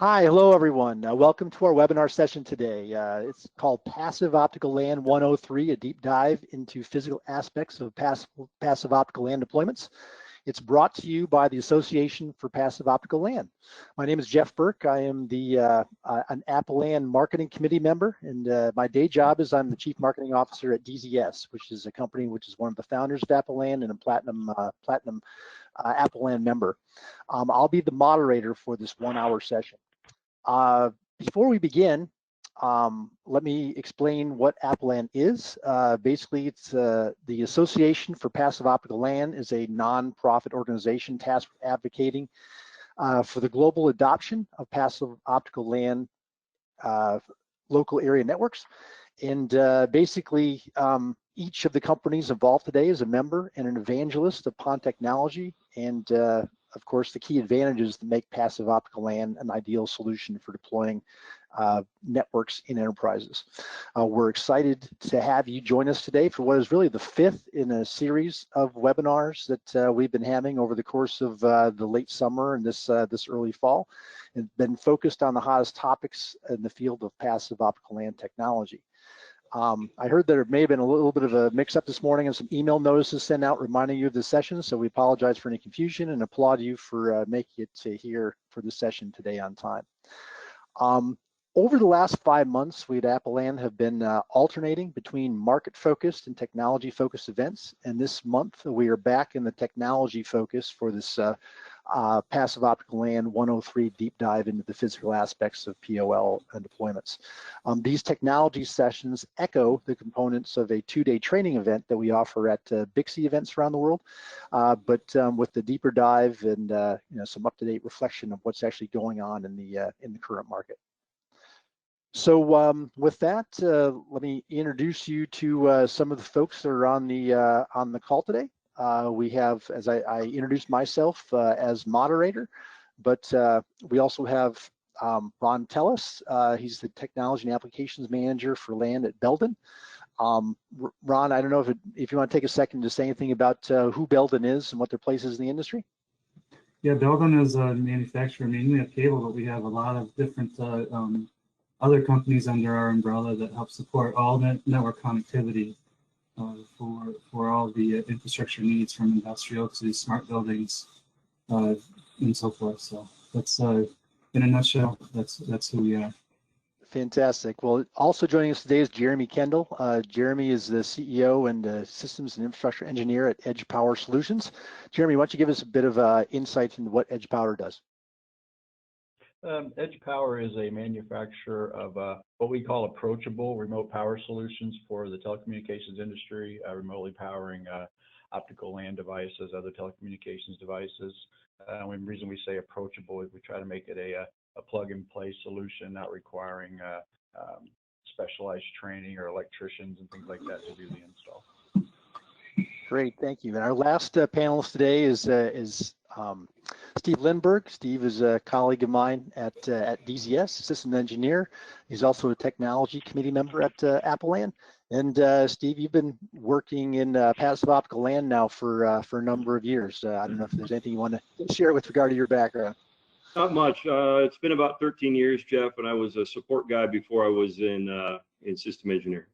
Hi, hello everyone. Welcome to our webinar session today. It's called Passive Optical LAN 103, a deep dive into physical aspects of passive optical LAN deployments. It's brought to you by the Association for Passive Optical LAN. My name is Jeff Burke. I am an AppLAN Marketing Committee member, and my day job is I'm the Chief Marketing Officer at DZS, which is a company which is one of the founders of AppLAN and a platinum AppLAN member. I'll be the moderator for this 1 hour session. Before we begin, let me explain what AppLAN is. Basically, it's the Association for Passive Optical LAN is a non-profit organization tasked with advocating for the global adoption of passive optical LAN local area networks. And basically, each of the companies involved today is a member and an evangelist of PON technology, and of course, the key advantages that make passive optical LAN an ideal solution for deploying networks in enterprises. We're excited to have you join us today for what is really the 5th in a series of webinars that we've been having over the course of the late summer and this early fall, and been focused on the hottest topics in the field of passive optical LAN technology. I heard there may have been a little bit of a mix-up this morning and some email notices sent out reminding you of the session, so we apologize for any confusion and applaud you for making it to here for the session today on time. Over the last 5 months, we at AppLAN have been alternating between market-focused and technology-focused events, and this month we are back in the technology focus for this Passive Optical LAN 103 deep dive into the physical aspects of POL and deployments. These technology sessions echo the components of a 2-day training event that we offer at Bixby events around the world, but with the deeper dive and some up-to-date reflection of what's actually going on in the current market. So with that, let me introduce you to some of the folks that are on the call today. We have, as I introduced myself as moderator, but we also have Ron Tellis. He's the Technology and Applications Manager for LAN at Belden. Ron, I don't know if you want to take a second to say anything about who Belden is and what their place is in the industry. Yeah, Belden is a manufacturer mainly of cable, but we have a lot of different other companies under our umbrella that help support all network connectivity for all the infrastructure needs, from industrial to smart buildings and so forth. So that's in a nutshell, that's who we are. Fantastic. Well, also joining us today is Jeremy Kendall. Jeremy is the CEO and Systems and Infrastructure Engineer at Edge Power Solutions. Jeremy, why don't you give us a bit of insight into what Edge Power does? Edge Power is a manufacturer of what we call approachable remote power solutions for the telecommunications industry, remotely powering optical LAN devices, other telecommunications devices. And the reason we say approachable is we try to make it a plug-and-play solution, not requiring specialized training or electricians and things like that to do the install. Great, thank you. And our last panelist today is Steve Lindberg. Steve is a colleague of mine at DZS, system engineer. He's also a technology committee member at AppLAN. And Steve, you've been working in passive optical LAN now for a number of years. I don't know if there's anything you want to share with regard to your background. Not much. It's been about 13 years, Jeff, and I was a support guy before I was in system engineering.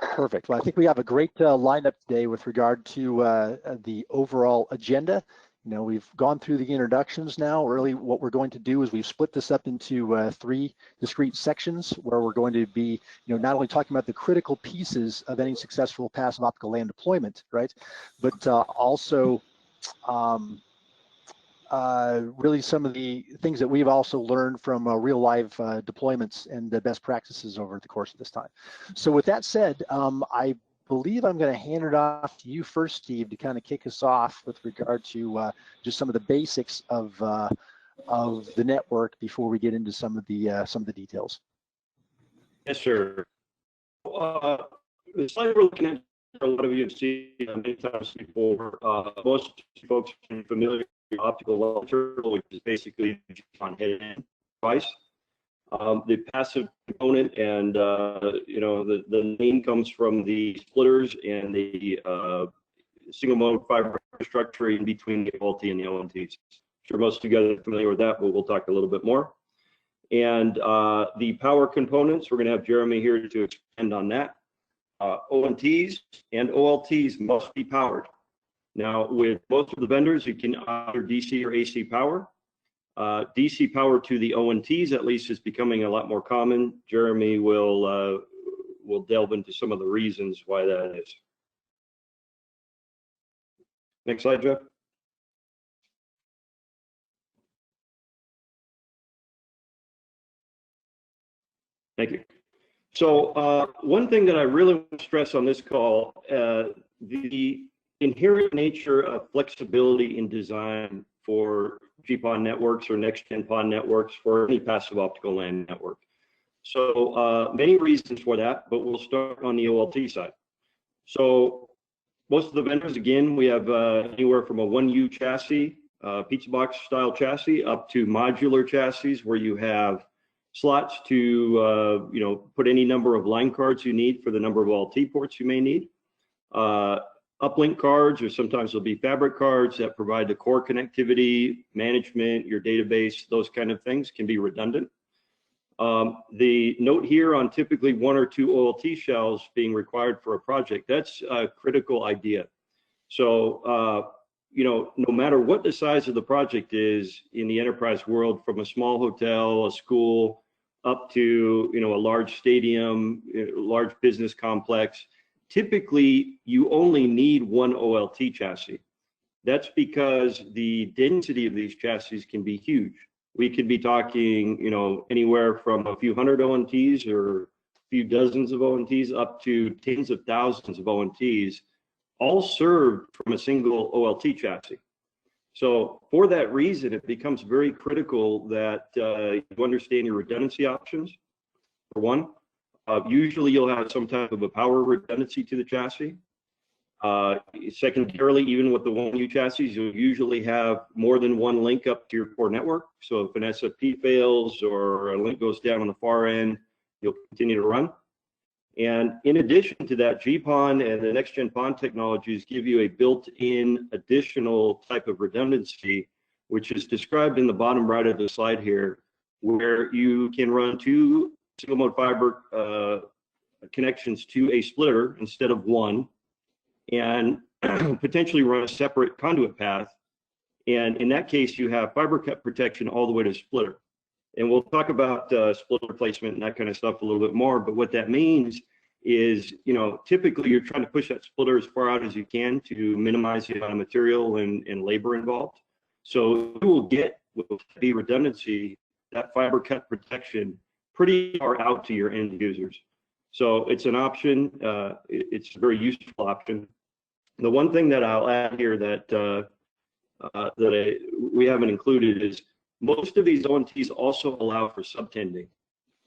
Perfect. Well, I think we have a great lineup today with regard to the overall agenda. You know, we've gone through the introductions now. Really, what we're going to do is we've split this up into 3 discrete sections where we're going to be, not only talking about the critical pieces of any successful passive optical LAN deployment, right, but also really some of the things that we've also learned from real life deployments and the best practices over the course of this time. So with that said, I believe I'm going to hand it off to you first, Steve, to kind of kick us off with regard to just some of the basics of the network before we get into some of the details. Yes, sir. The slide we're looking at, a lot of you have seen many times before. Most folks are familiar with optical LAN, which is basically on head-end device. The passive component, and the name comes from the splitters and the single mode fiber structure in between the OLT and the ONTs. sure most of you guys are familiar with that, but we'll talk a little bit more. And the power components, we're going to have Jeremy here to expand on that. ONTs and OLTs must be powered. Now, with most of the vendors, you can either DC or AC power. DC power to the ONTs, at least, is becoming a lot more common. Jeremy will delve into some of the reasons why that is. Next slide, Jeff. Thank you. So one thing that I really want to stress on this call, the inherent nature of flexibility in design for GPON networks or next-gen PON networks for any passive optical LAN network. So many reasons for that, but we'll start on the OLT side. So most of the vendors, again, we have anywhere from a 1U chassis, pizza box style chassis, up to modular chassis where you have slots to put any number of line cards you need for the number of OLT ports you may need. Uplink cards, or sometimes there'll be fabric cards that provide the core connectivity, management, your database, those kind of things can be redundant. The note here on typically 1 or 2 OLT shells being required for a project, that's a critical idea. So, no matter what the size of the project is in the enterprise world, from a small hotel, a school, up to, a large stadium, large business complex, typically you only need 1 OLT chassis. That's because the density of these chassis can be huge. We could be talking, anywhere from a few hundred ONTs or a few dozens of ONTs up to tens of thousands of ONTs, all served from a single OLT chassis. So for that reason, it becomes very critical that you understand your redundancy options, for one. Usually you'll have some type of a power redundancy to the chassis. Secondarily, even with the 1U chassis, you'll usually have more than one link up to your core network. So if an SFP fails or a link goes down on the far end, you'll continue to run. And in addition to that, GPON and the next-gen PON technologies give you a built-in additional type of redundancy, which is described in the bottom right of the slide here, where you can run 2 single-mode fiber connections to a splitter instead of 1, and potentially run a separate conduit path. And in that case, you have fiber cut protection all the way to splitter. And we'll talk about splitter placement and that kind of stuff a little bit more. But what that means is, typically you're trying to push that splitter as far out as you can to minimize the amount of material and labor involved. So you will get, with the redundancy, that fiber cut protection pretty far out to your end users. So it's an option. It's a very useful option. The one thing that I'll add here that we haven't included is most of these ONTs also allow for subtending.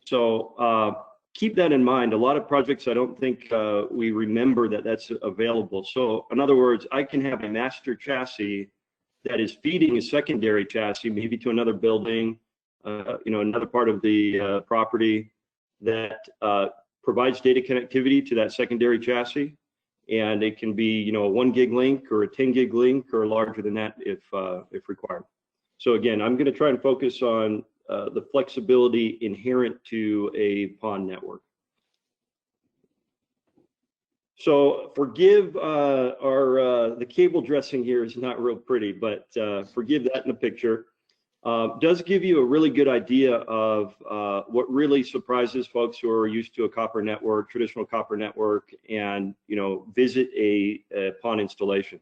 So keep that in mind. A lot of projects, I don't think we remember that that's available. So in other words, I can have a master chassis that is feeding a secondary chassis, maybe to another building, another part of the property that provides data connectivity to that secondary chassis. And it can be, a 1 gig link or a 10 gig link or larger than that if required. So again, I'm going to try and focus on the flexibility inherent to a PON network. So forgive the cable dressing here is not real pretty, but forgive that in the picture. Does give you a really good idea of what really surprises folks who are used to a copper network, traditional copper network, and visit a PON installation.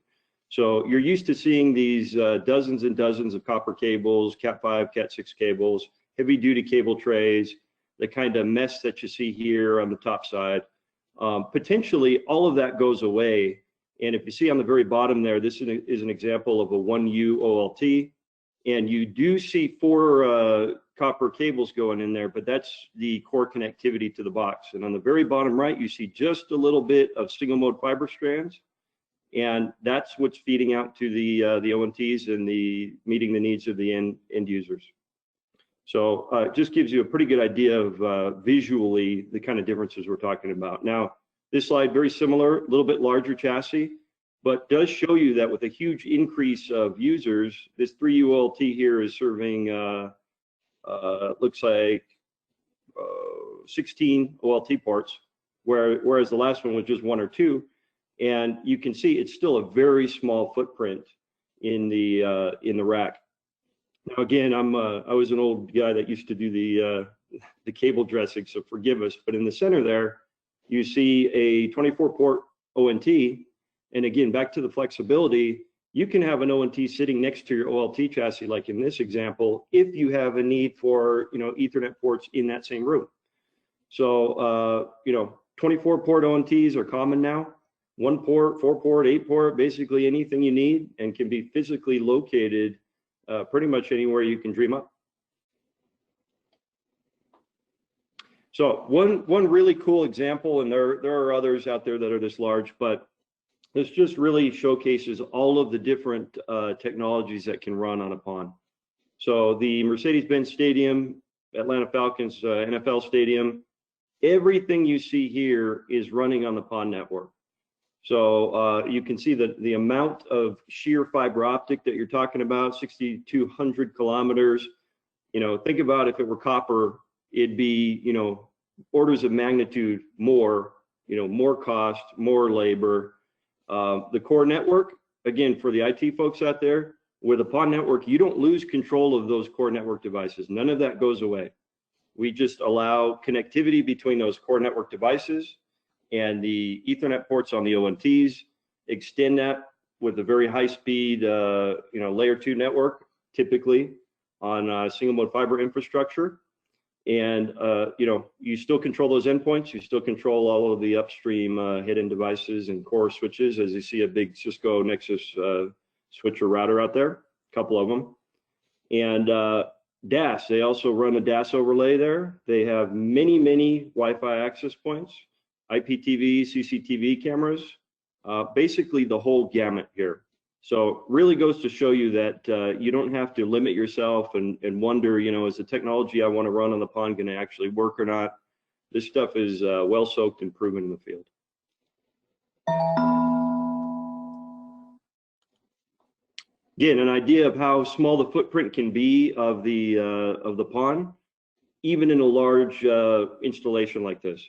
So you're used to seeing these dozens and dozens of copper cables, Cat5, Cat6 cables, heavy duty cable trays, the kind of mess that you see here on the top side. Potentially all of that goes away. And if you see on the very bottom there, this is an example of a 1U OLT. And you do see 4 copper cables going in there, but that's the core connectivity to the box. And on the very bottom right, you see just a little bit of single mode fiber strands. And that's what's feeding out to the ONTs and meeting the needs of the end users. So it just gives you a pretty good idea of visually the kind of differences we're talking about. Now, this slide, very similar, a little bit larger chassis. but does show you that with a huge increase of users, this 3U OLT here is serving, looks like 16 OLT ports, whereas the last one was just 1 or 2. And you can see it's still a very small footprint in the rack. Now again, I was an old guy that used to do the cable dressing, so forgive us. But in the center there, you see a 24-port ONT, and again, back to the flexibility, you can have an ONT sitting next to your OLT chassis, like in this example, if you have a need for, you know, Ethernet ports in that same room. So, you know, 24-port ONTs are common now. 1 port, 4 port, 8 port, basically anything you need, and can be physically located pretty much anywhere you can dream up. So one really cool example, and there are others out there that are this large, but this just really showcases all of the different technologies that can run on a PON. So the Mercedes-Benz Stadium, Atlanta Falcons NFL Stadium, everything you see here is running on the PON network. So you can see that the amount of sheer fiber optic that you're talking about, 6,200 kilometers. You know, think about if it were copper, it'd be, you know, orders of magnitude more, you know, more cost, more labor. The core network, again, for the IT folks out there, with a PON network, you don't lose control of those core network devices. None of that goes away. We just allow connectivity between those core network devices and the Ethernet ports on the ONTs, extend that with a very high speed, you know, layer 2 network, typically on single mode fiber infrastructure. And, you know, you still control those endpoints. You still control all of the upstream hidden devices and core switches, as you see a big Cisco Nexus switcher router out there, a couple of them. And DAS, they also run a DAS overlay there. They have many, many Wi-Fi access points, IPTV, CCTV cameras, basically the whole gamut here. So really goes to show you that you don't have to limit yourself and wonder, you know, is the technology I want to run on the PON going to actually work or not? This stuff is well soaked and proven in the field. Again, an idea of how small the footprint can be of the PON, even in a large installation like this.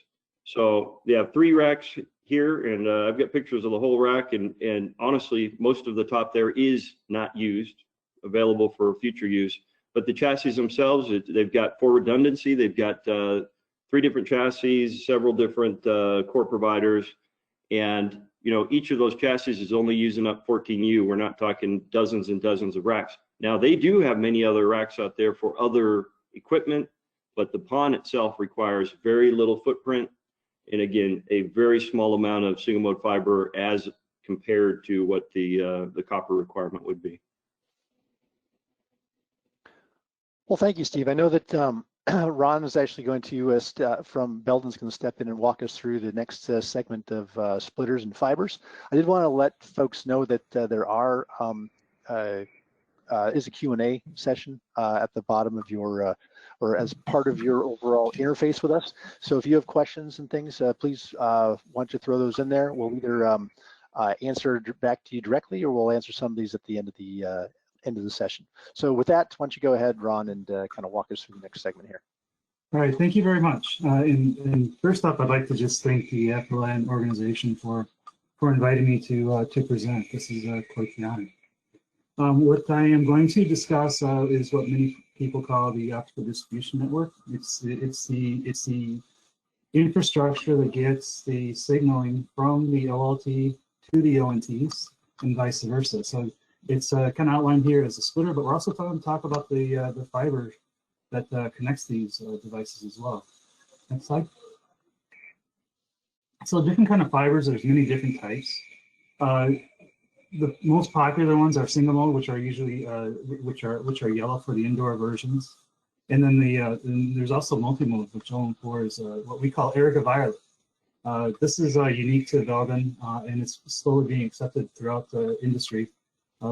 So they have 3 racks here, and I've got pictures of the whole rack, and honestly, most of the top there is not used, available for future use. But the chassis themselves, they've got, for redundancy, they've got 3 different chassis, several different core providers, and you know, each of those chassis is only using up 14U. We're not talking dozens and dozens of racks. Now, they do have many other racks out there for other equipment, but the PON itself requires very little footprint, and again, a very small amount of single mode fiber as compared to what the copper requirement would be. Well, thank you, Steve. I know that Ron is actually going to, from Belden's going to step in and walk us through the next segment of splitters and fibers. I did want to let folks know that there is a Q&A session at the bottom of your, or as part of your overall interface with us. So if you have questions and things, please why don't you throw those in there. We'll either answer back to you directly, or we'll answer some of these at the end of the session. So with that, why don't you go ahead, Ron, and kind of walk us through the next segment here. All right, thank you very much. And first up, I'd like to just thank the LAN organization for inviting me to present. This is quite the honor. What I am going to discuss is what many people call the optical distribution network. It's the infrastructure that gets the signaling from the OLT to the ONTs and vice versa. So it's kind of outlined here as a splitter, but we're also going to talk about the fiber that connects these devices as well. Next slide. So different kind of fibers, there's many different types. The most popular ones are single mode, which are usually which are yellow for the indoor versions, and then then there's also multi-mode, which ONT is what we call Erica Violet. This is unique to Belden, and it's slowly being accepted throughout the industry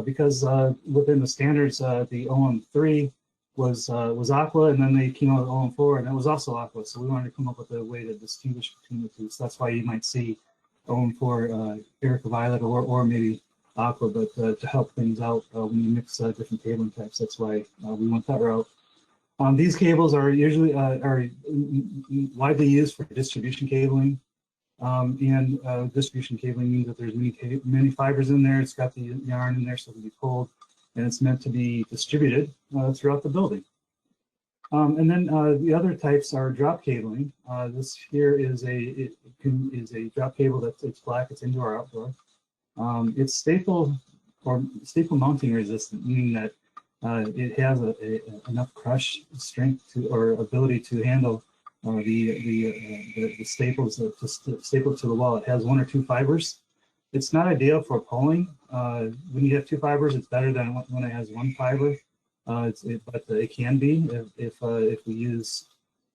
because within the standards, the ONT was Aqua, and then they came out with ONT and it was also Aqua. So we wanted to come up with a way to distinguish between the two. So that's why you might see OM4 Erica Violet or maybe Aqua, but to help things out when you mix different cabling types. That's why we went that route. These cables are usually widely used for distribution cabling. Distribution cabling means that there's many fibers in there. It's got the yarn in there so it can be pulled, and it's meant to be distributed throughout the building. And then the other types are drop cabling. This here is a drop cable it's black. It's indoor outdoor. It's staple mounting resistant, meaning that it has enough crush strength or ability to handle the staples to staple to the wall. It has 1 or 2 fibers. It's not ideal for pulling. When you have 2 fibers, it's better than when it has 1 fiber. But it can be if we use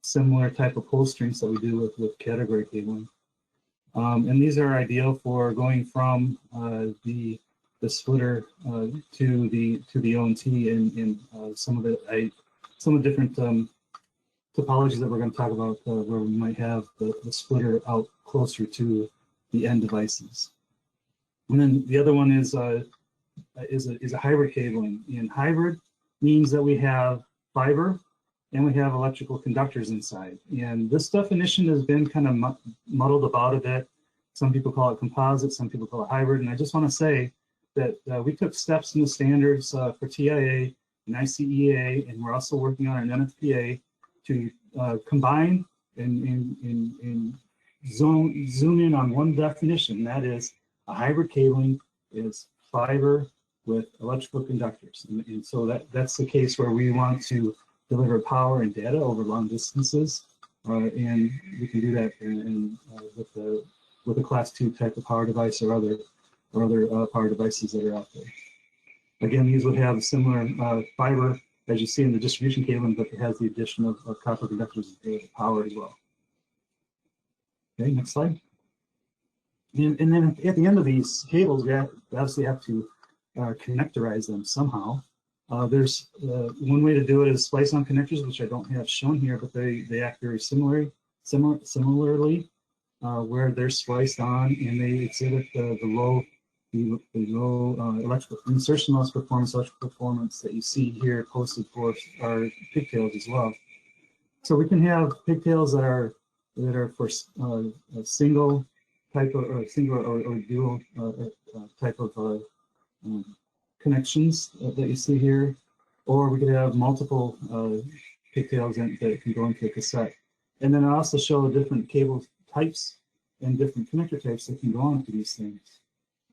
similar type of pull strings that we do with category cabling. And these are ideal for going from the splitter to the ONT and some of the different topologies that we're going to talk about where we might have the splitter out closer to the end devices. And then the other one is a hybrid cabling. And hybrid means that we have fiber and we have electrical conductors inside. And this definition has been kind of muddled about a bit. Some people call it composite, some people call it hybrid. And I just want to say that we took steps in the standards for TIA and ICEA, and we're also working on an NFPA to combine and zoom in on one definition. That is, a hybrid cabling is fiber with electrical conductors. And so that's the case where we want to deliver power and data over long distances. And we can do that with a class 2 type of power device or other power devices that are out there. Again, these would have similar fiber as you see in the distribution cabling, but it has the addition of copper conductors and power as well. Okay, next slide. And then at the end of these cables, we obviously have to connectorize them somehow. There's one way to do it is splice on connectors, which I don't have shown here, but they act very similarly, where they're spliced on and they exhibit the low electrical insertion loss performance, electrical performance that you see here posted for our pigtails as well. So we can have pigtails that are for a single type of or dual type of connections that you see here, or we could have multiple pigtails that can go into a cassette. And then I also show different cable types and different connector types that can go onto these things.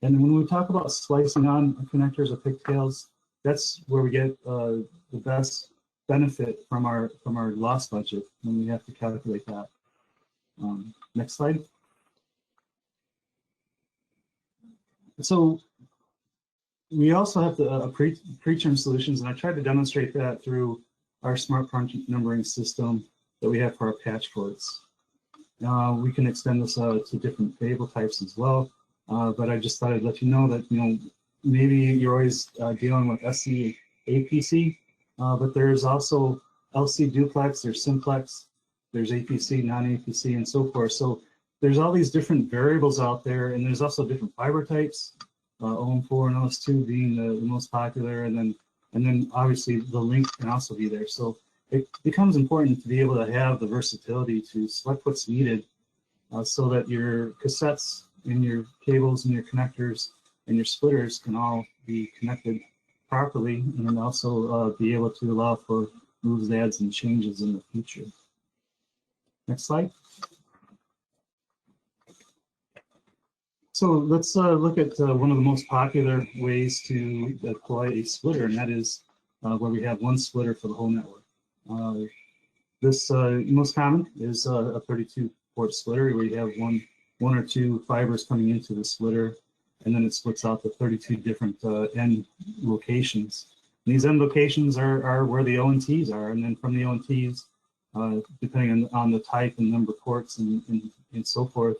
And when we talk about splicing on connectors or pigtails, that's where we get the best benefit from our loss budget when we have to calculate that. Next slide. So we also have the pre-trim solutions, and I tried to demonstrate that through our smart punch numbering system that we have for our patch cords. We can extend this to different cable types as well, but I just thought I'd let you know that maybe you're always dealing with SC APC, but there's also LC duplex, there's simplex, there's APC, non-APC, and so forth. So there's all these different variables out there, and there's also different fiber types, OM4 and OS2 being the most popular, and then obviously the link can also be there. So it becomes important to be able to have the versatility to select what's needed so that your cassettes and your cables and your connectors and your splitters can all be connected properly, and also be able to allow for moves, adds, and changes in the future. Next slide. So let's look at one of the most popular ways to deploy a splitter, and that is where we have one splitter for the whole network. This most common is a 32-port splitter where you have one or two fibers coming into the splitter, and then it splits out to 32 different end locations. And these end locations are where the ONTs are, and then from the ONTs, depending on the type and number of ports and so forth,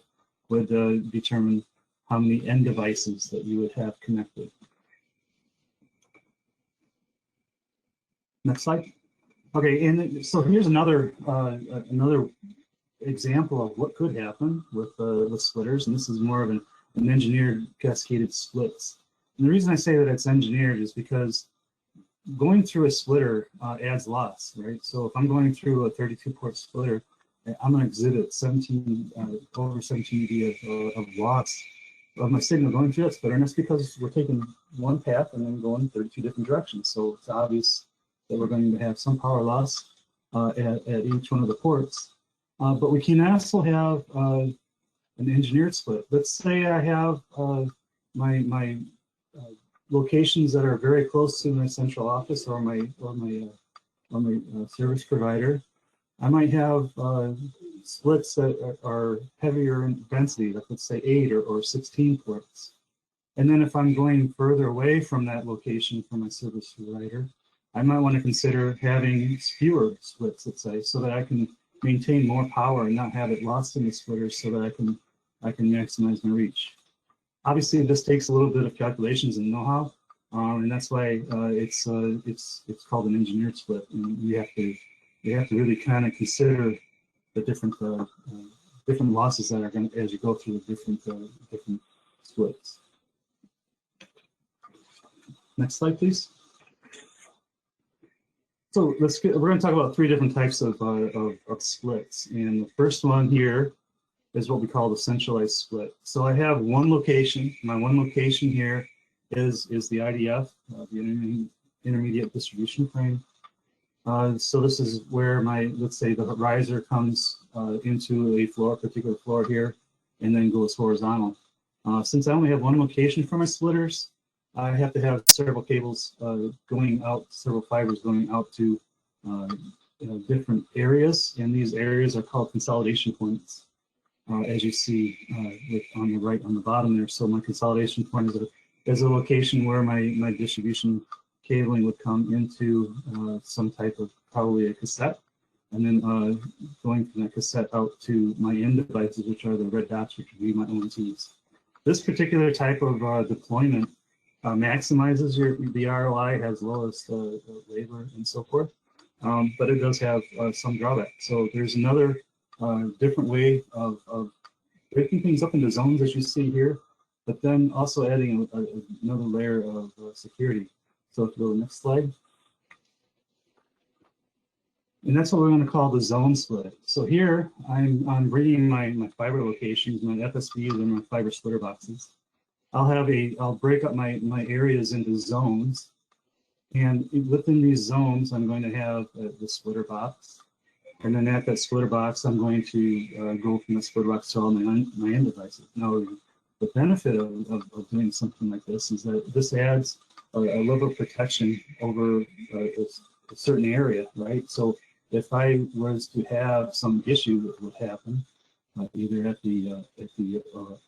would determine how many end devices that you would have connected. Next slide. Okay, and so here's another example of what could happen with splitters, and this is more of an engineered cascaded splits. And the reason I say that it's engineered is because going through a splitter adds loss, right? So if I'm going through a 32-port splitter, I'm going to exhibit over 17 dB of loss of my signal going through that splitter, and that's because we're taking one path and then going 32 different directions. So it's obvious that we're going to have some power loss at each one of the ports. But we can also have an engineered split. Let's say I have my locations that are very close to my central office or my service provider. I might have splits that are heavier in density, like let's say 8 or 16 ports. And then if I'm going further away from that location from my service provider, I might want to consider having fewer splits, let's say, so that I can maintain more power and not have it lost in the splitters, so that I can maximize my reach. Obviously, this takes a little bit of calculations and know-how, and that's why it's called an engineered split. And you have to really kind of consider the different losses that are going to, as you go through the different splits. Next slide, please. So we're going to talk about 3 different types of splits, and the first one here is what we call the centralized split. So I have one location. My one location here is the IDF, the intermediate distribution frame. So this is where let's say the riser comes into a particular floor here, and then goes horizontal. Since I only have one location for my splitters, I have to have several cables going out, several fibers going out to different areas, and these areas are called consolidation points, as you see on the right on the bottom there. So my consolidation point is a location where my distribution cabling would come into some type of, probably a cassette, and then going from that cassette out to my end devices, which are the red dots, which would be my ONTs. This particular type of deployment maximizes the ROI, has lowest labor and so forth, but it does have some drawback. So there's another different way of breaking things up into zones, as you see here, but then also adding another layer of security. So if you go to the next slide. And that's what we're going to call the zone split. So here I'm bringing my fiber locations, my FSBs, and my fiber splitter boxes. I'll break up my areas into zones, and within these zones I'm going to have the splitter box, and then at that splitter box I'm going to go from the splitter box to all my end devices. Now the benefit of doing something like this is that this adds a level of protection over a certain area, right? So if I was to have some issue that would happen, either at the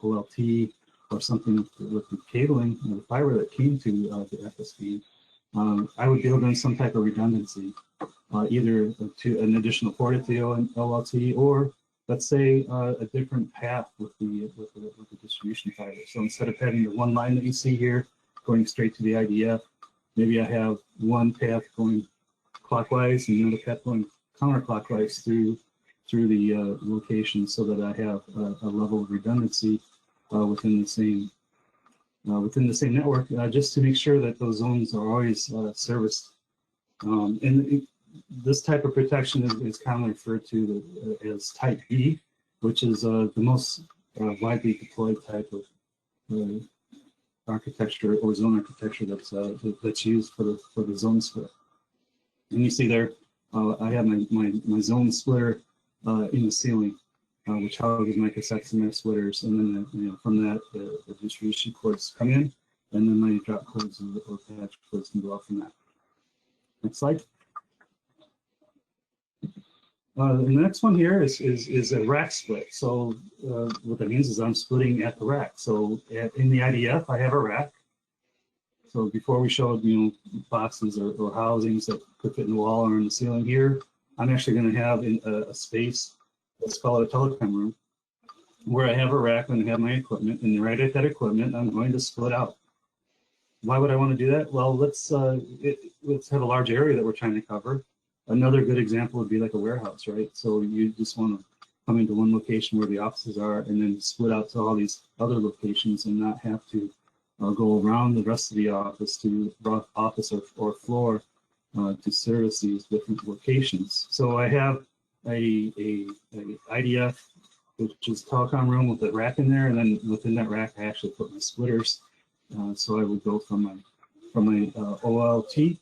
OLT or something with the cabling or the fiber that came to the FSB, I would build in some type of redundancy, either to an additional port at the OLT, or let's say a different path with the distribution fiber. So instead of having the one line that you see here going straight to the IDF, maybe I have one path going clockwise and another path going counterclockwise through the location, so that I have a level of redundancy within the same network, just to make sure that those zones are always serviced. And this type of protection is commonly referred to as Type B, which is the most widely deployed type of architecture or zone architecture that's used for the zone split. And you see there, I have my zone splitter in the ceiling, which houses my cassettes and my splitters, and then from that the distribution cords come in, and then my drop cords or patch cords can go out from that. Next slide. The next one here is a rack split. So what that means is I'm splitting at the rack. So in the IDF, I have a rack. So before we showed boxes or housings that could fit in the wall or in the ceiling, here I'm actually going to have a space, let's call it a telecom room, where I have a rack and I have my equipment, and right at that equipment I'm going to split out. Why would I want to do that? Well, let's have a large area that we're trying to cover. Another good example would be like a warehouse, right? So you just want to coming to one location where the offices are and then split out to all these other locations and not have to go around the rest of the office or floor to service these different locations. So I have a IDF, which is telecom room with a rack in there, and then within that rack I actually put my splitters. So I would go from my OLT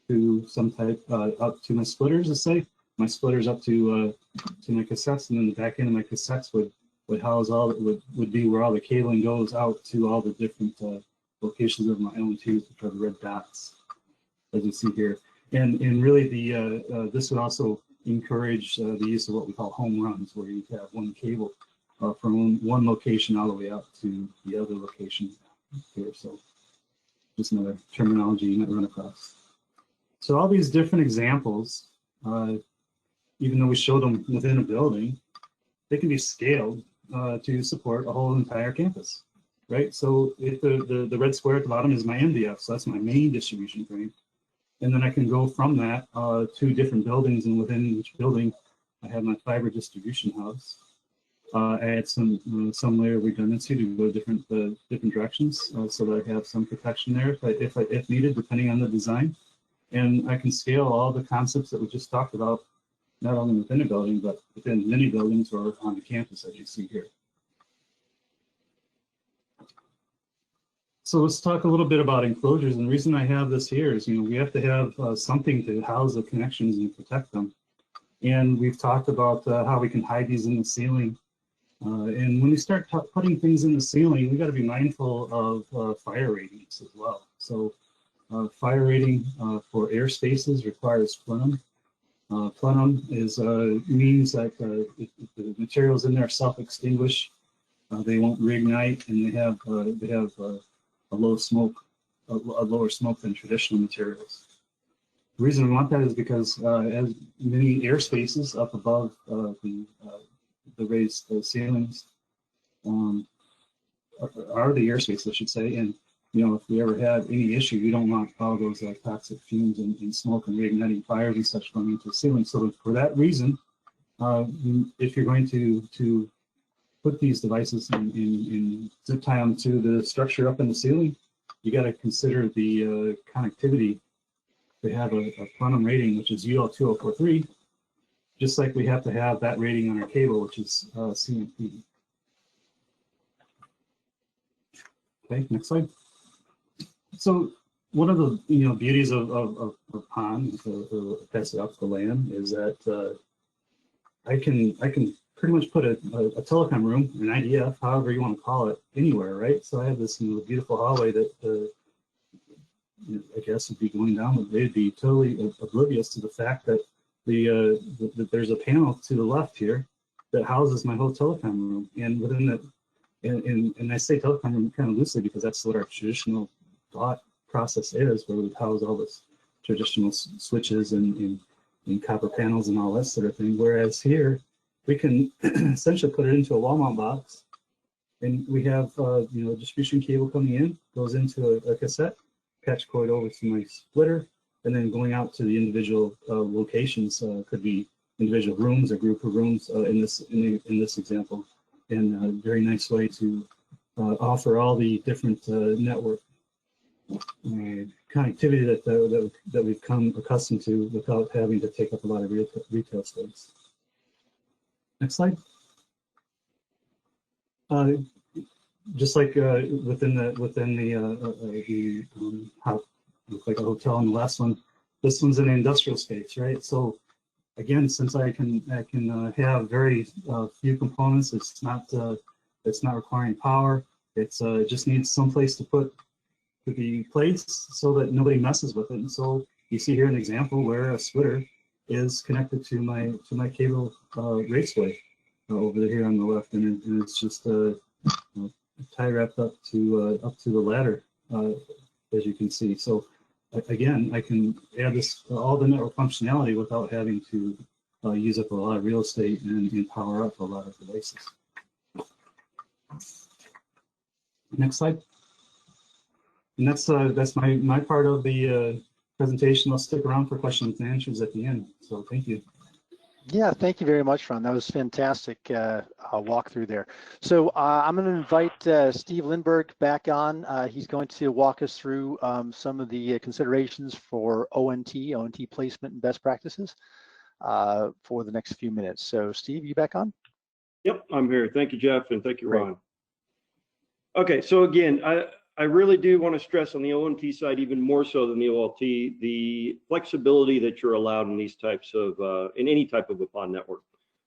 to some type up to my splitters, let's say. My splitters up to my cassettes, and then the back end of my cassettes would house would be where all the cabling goes out to all the different locations of my ONTs, which are the red dots, as you see here. And really this would also encourage the use of what we call home runs, where you have one cable from one location all the way out to the other location here. So just another terminology you might run across. So all these different examples, even though we showed them within a building, they can be scaled to support a whole entire campus, right? So if the red square at the bottom is my MDF, so that's my main distribution frame. And then I can go from that to different buildings, and within each building, I have my fiber distribution house. Add some layer of redundancy to go different directions, so that I have some protection there if needed, depending on the design. And I can scale all the concepts that we just talked about, not only within a building, but within many buildings or on the campus, as you see here. So let's talk a little bit about enclosures. And the reason I have this here is, we have to have something to house the connections and protect them. And we've talked about how we can hide these in the ceiling. And when we start putting things in the ceiling, we got to be mindful of fire ratings as well. So fire rating for air spaces requires plenum. Plenum means that if the materials in there self-extinguish, they won't reignite, and they have a lower smoke than traditional materials. The reason we want that is because as many air spaces up above the raised ceilings are the air space, I should say, and if we ever have any issue, you don't want all those toxic fumes and smoke and reigniting fires and such going into the ceiling. So for that reason, if you're going to put these devices and zip tie them to the structure up in the ceiling, you got to consider the connectivity. They have a plenum rating, which is UL 2043, just like we have to have that rating on our cable, which is CMP. Okay, next slide. So one of the beauties of PON, passive optical LAN, is that I can pretty much put a telecom room, an IDF, however you want to call it, anywhere, right? So I have this beautiful hallway that I guess would be going down, but they'd be totally oblivious to the fact that that there's a panel to the left here that houses my whole telecom room, and within that, and I say telecom room kind of loosely because that's what our traditional thought process is, where we house all this traditional switches and copper panels and all that sort of thing. Whereas here, we can essentially put it into a wall mount box, and we have a distribution cable coming in, goes into a cassette, patch cord over to my splitter, and then going out to the individual locations. Could be individual rooms or group of rooms in this example, and a very nice way to offer all the different network connectivity that we've come accustomed to without having to take up a lot of retail space. Next slide. Just like within the look like a hotel in the last one, this one's an industrial space, right? So again, since I can have very few components, it's not requiring power. It just needs some place to be placed so that nobody messes with it. And so you see here an example where a splitter is connected to my cable raceway over here on the left, and it's just tie wrapped up to the ladder, as you can see. So again, I can add all the network functionality without having to use up a lot of real estate and power up a lot of devices. Next slide. And that's my part of the presentation. I'll stick around for questions and answers at the end. So thank you. Yeah, thank you very much, Ron. That was fantastic walkthrough there. So I'm going to invite Steve Lindberg back on. He's going to walk us through some of the considerations for ONT placement and best practices for the next few minutes. So Steve, you back on? Yep, I'm here. Thank you, Jeff, and thank you, Great. Ron. Okay, so again, I really do want to stress on the ONT side, even more so than the OLT, the flexibility that you're allowed in these types of, in any type of a PON network.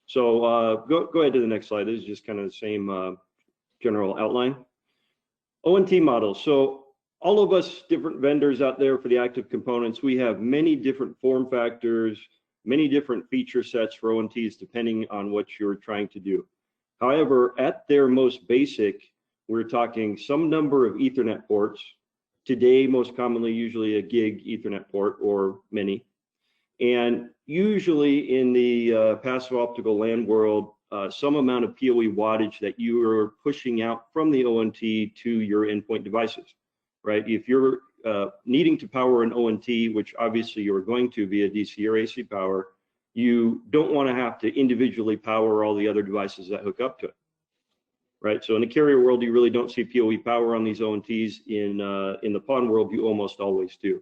So go ahead to the next slide. This is just kind of the same general outline. ONT models. So all of us different vendors out there for the active components, we have many different form factors, many different feature sets for ONTs depending on what you're trying to do. However, at their most basic, we're talking some number of Ethernet ports. Today, most commonly, usually a gig Ethernet port or many. And usually in the passive optical LAN world, some amount of PoE wattage that you are pushing out from the ONT to your endpoint devices, right? If you're needing to power an ONT, which obviously you're going to via DC or AC power, you don't want to have to individually power all the other devices that hook up to it. Right, so in the carrier world, you really don't see PoE power on these ONTs. In the PON world, you almost always do.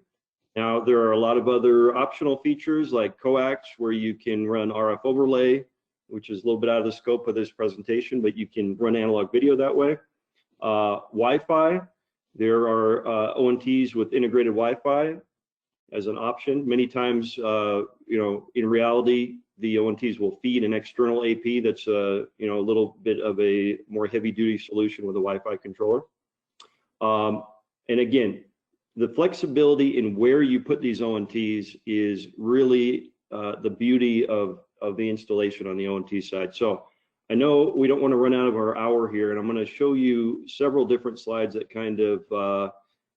Now, there are a lot of other optional features like coax, where you can run RF overlay, which is a little bit out of the scope of this presentation, but you can run analog video that way. Wi-Fi, there are ONTs with integrated Wi-Fi as an option. Many times, you know, in reality, the ONTs will feed an external AP that's you know, a little bit of a more heavy-duty solution with a Wi-Fi controller. And again, the flexibility in where you put these ONTs is really the beauty of the installation on the ONT side. So I know we don't want to run out of our hour here, and I'm going to show you several different slides that kind of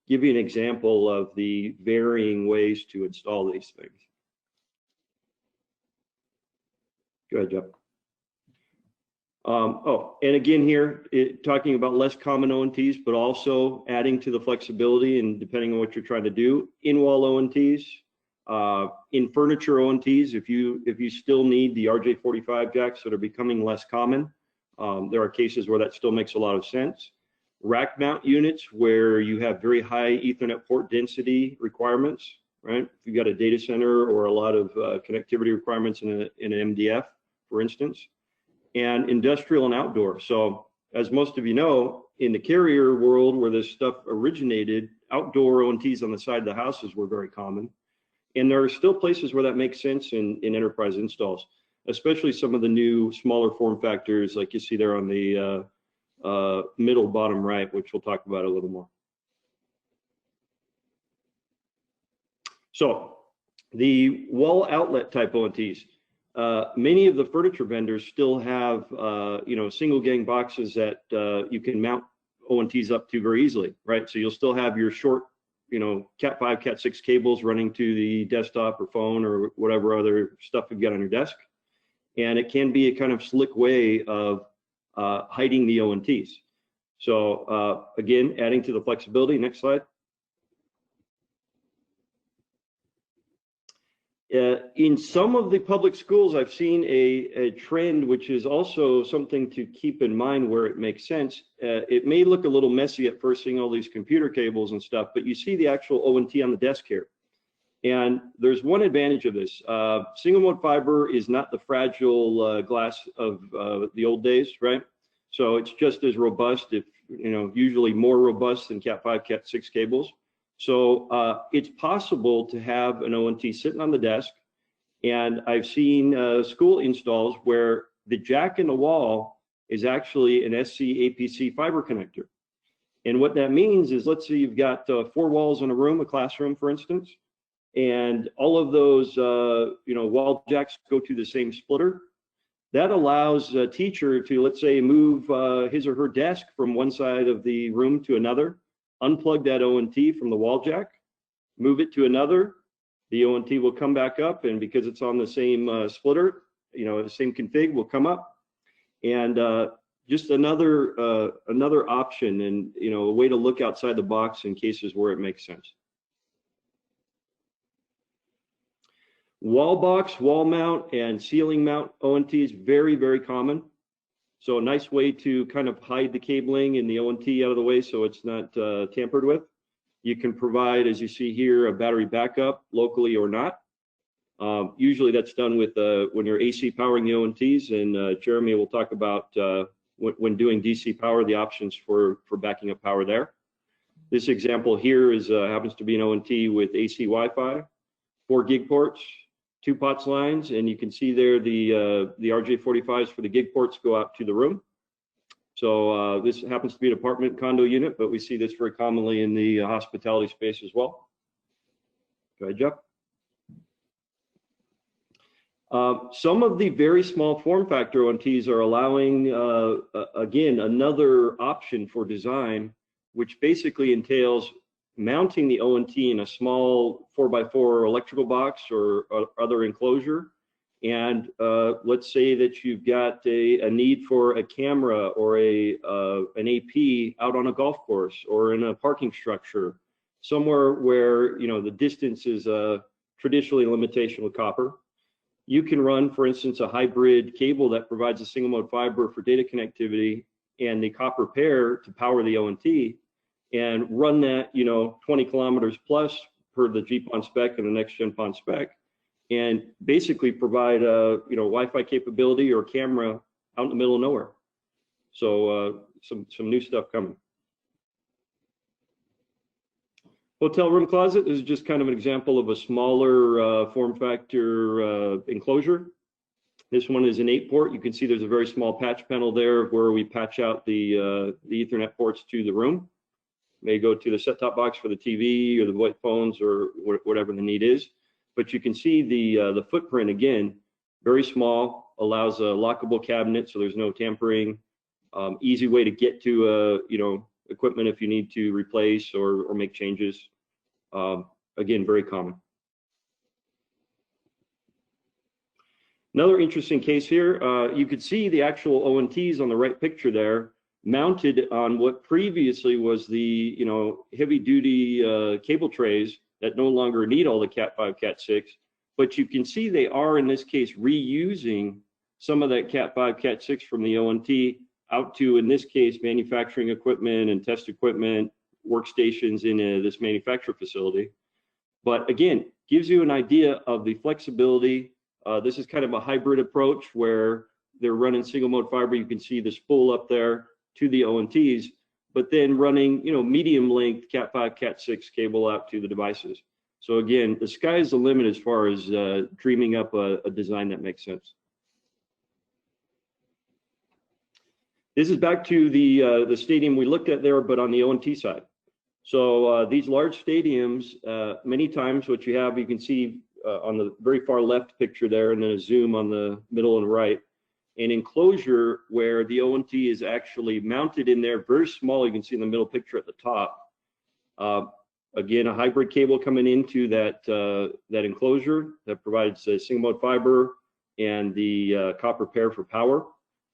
give you an example of the varying ways to install these things. Go ahead, Jeff. Oh, and again here, talking about less common ONTs, but also adding to the flexibility and depending on what you're trying to do. In-wall ONTs, in furniture ONTs, if you still need the RJ45 jacks that are becoming less common, there are cases where that still makes a lot of sense. Rack mount units where you have very high Ethernet port density requirements, right? If you've got a data center or a lot of connectivity requirements in an MDF, for instance, and industrial and outdoor. So as most of you know, in the carrier world where this stuff originated, outdoor ONTs on the side of the houses were very common. And there are still places where that makes sense in enterprise installs, especially some of the new smaller form factors like you see there on the middle bottom right, which we'll talk about a little more. So the wall outlet type ONTs, many of the furniture vendors still have you know, single gang boxes that you can mount ONTs up to very easily, right? So you'll still have your short, you know, Cat 5, Cat 6 cables running to the desktop or phone or whatever other stuff you've got on your desk. And it can be a kind of slick way of hiding the ONTs. So again, adding to the flexibility. Next slide. In some of the public schools, I've seen a trend, which is also something to keep in mind where it makes sense. It may look a little messy at first, seeing all these computer cables and stuff, but you see the actual ONT on the desk here. And there's one advantage of this. Single mode fiber is not the fragile glass of the old days, right? So it's just as robust, if you know, usually more robust than Cat 5, Cat 6 cables. So it's possible to have an ONT sitting on the desk, and I've seen school installs where the jack in the wall is actually an SC APC fiber connector. And what that means is, let's say you've got 4 walls in a room, a classroom, for instance, and all of those you know, wall jacks go to the same splitter. That allows a teacher to, let's say, move his or her desk from one side of the room to another, unplug that ONT from the wall jack, move it to another. The ONT will come back up, and because it's on the same splitter, you know, the same config will come up. And just another option, and you know, a way to look outside the box in cases where it makes sense. Wall box, wall mount, and ceiling mount ONTs, very, very common. So a nice way to kind of hide the cabling and the ONT out of the way so it's not tampered with. You can provide, as you see here, a battery backup locally or not. Usually that's done with when you're AC powering the ONTs, and Jeremy will talk about when doing DC power, the options for backing up power there. This example here is happens to be an ONT with AC Wi-Fi, 4 gig ports, 2 POTS lines, and you can see there the RJ45s for the gig ports go out to the room. So this happens to be an apartment condo unit, but we see this very commonly in the hospitality space as well. Go ahead, Jeff. Some of the very small form factor ONTs are allowing, again, another option for design, which basically entails mounting the ONT in a small 4x4 electrical box or other enclosure. And let's say that you've got a need for a camera or an AP out on a golf course or in a parking structure, somewhere where the distance is traditionally a limitation with copper. You can run, for instance, a hybrid cable that provides a single mode fiber for data connectivity and the copper pair to power the ONT, and run that 20 kilometers plus per the GPON spec and the next gen PON spec, and basically provide a Wi-Fi capability or camera out in the middle of nowhere. So some new stuff coming. Hotel room closet is just kind of an example of a smaller form factor enclosure. This one is an 8-port. You can see there's a very small patch panel there where we patch out the Ethernet ports to the room. May go to the set-top box for the TV or the VoIP phones or whatever the need is. But you can see the footprint again, very small, allows a lockable cabinet, so there's no tampering. Easy way to get to equipment if you need to replace or make changes. Again, very common. Another interesting case here, you could see the actual ONTs on the right picture there, mounted on what previously was the heavy duty cable trays that no longer need all the Cat5, Cat6, but you can see they are in this case reusing some of that Cat5, Cat6 from the ONT out to, in this case, manufacturing equipment and test equipment, workstations in this manufacturer facility. But again, gives you an idea of the flexibility. This is kind of a hybrid approach where they're running single mode fiber. You can see the spool up there to the ONTs, but then running medium length Cat5, Cat6 cable out to the devices. So again, the sky is the limit as far as dreaming up a design that makes sense. This is back to the stadium we looked at there, but on the ONT side. So these large stadiums, many times what you have, you can see on the very far left picture there, and then a zoom on the middle and right, an enclosure where the ONT is actually mounted in there, very small. You can see in the middle picture at the top. Again, a hybrid cable coming into that enclosure that provides a single mode fiber and the copper pair for power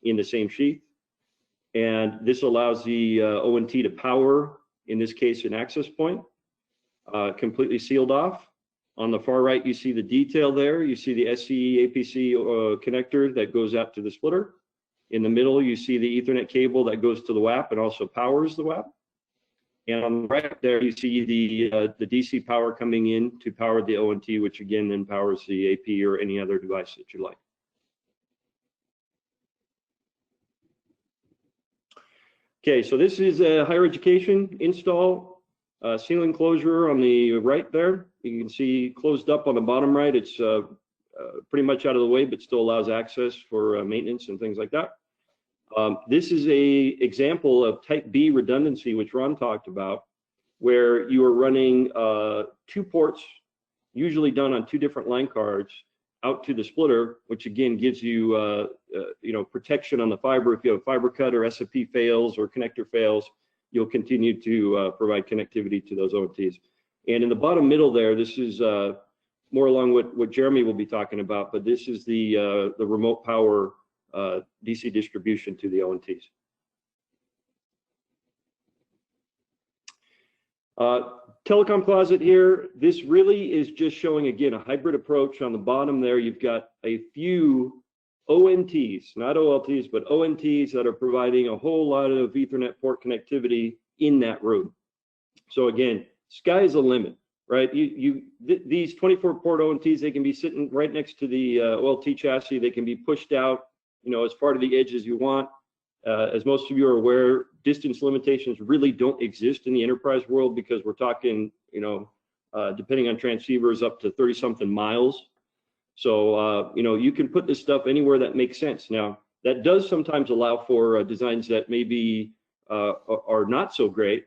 in the same sheath. And this allows the ONT to power, in this case, an access point, completely sealed off. On the far right, you see the detail there. You see the SCE APC connector that goes out to the splitter. In the middle, you see the Ethernet cable that goes to the WAP and also powers the WAP. And on the right there, you see the DC power coming in to power the ONT, which again then powers the AP or any other device that you like. Okay, so this is a higher education install, ceiling closure on the right there. You can see closed up on the bottom right. It's pretty much out of the way, but still allows access for maintenance and things like that. This is a example of type B redundancy, which Ron talked about, where you are running 2 ports, usually done on 2 different line cards, out to the splitter, which again gives you protection on the fiber. If you have a fiber cut or SFP fails or connector fails, you'll continue to provide connectivity to those ONTs. And in the bottom middle there, this is more along what Jeremy will be talking about, but this is the remote power DC distribution to the ONTs. Telecom Closet here, this really is just showing, again, a hybrid approach. On the bottom there, you've got a few ONTs, not OLTs, but ONTs that are providing a whole lot of Ethernet port connectivity in that room. So again, sky's the limit, right? These 24-port ONTs, they can be sitting right next to the OLT chassis. They can be pushed out, as far to the edge as you want. As most of you are aware, distance limitations really don't exist in the enterprise world because we're talking, depending on transceivers, up to 30-something miles. So, you can put this stuff anywhere that makes sense. Now, that does sometimes allow for designs that maybe are not so great,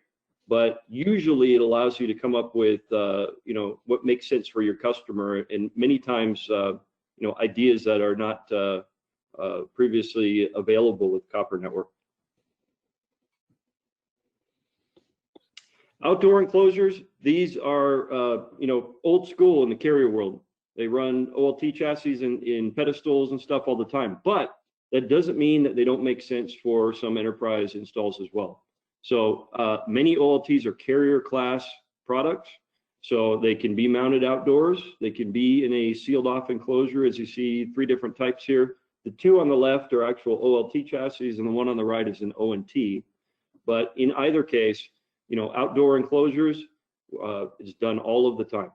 but usually it allows you to come up with, what makes sense for your customer, and many times, ideas that are not previously available with copper network. Outdoor enclosures, these are, old school in the carrier world. They run OLT chassis in pedestals and stuff all the time, but that doesn't mean that they don't make sense for some enterprise installs as well. So many OLTs are carrier class products, so they can be mounted outdoors. They can be in a sealed off enclosure, as you see 3 different types here. The 2 on the left are actual OLT chassis, and the 1 on the right is an ONT. But in either case, outdoor enclosures is done all of the time.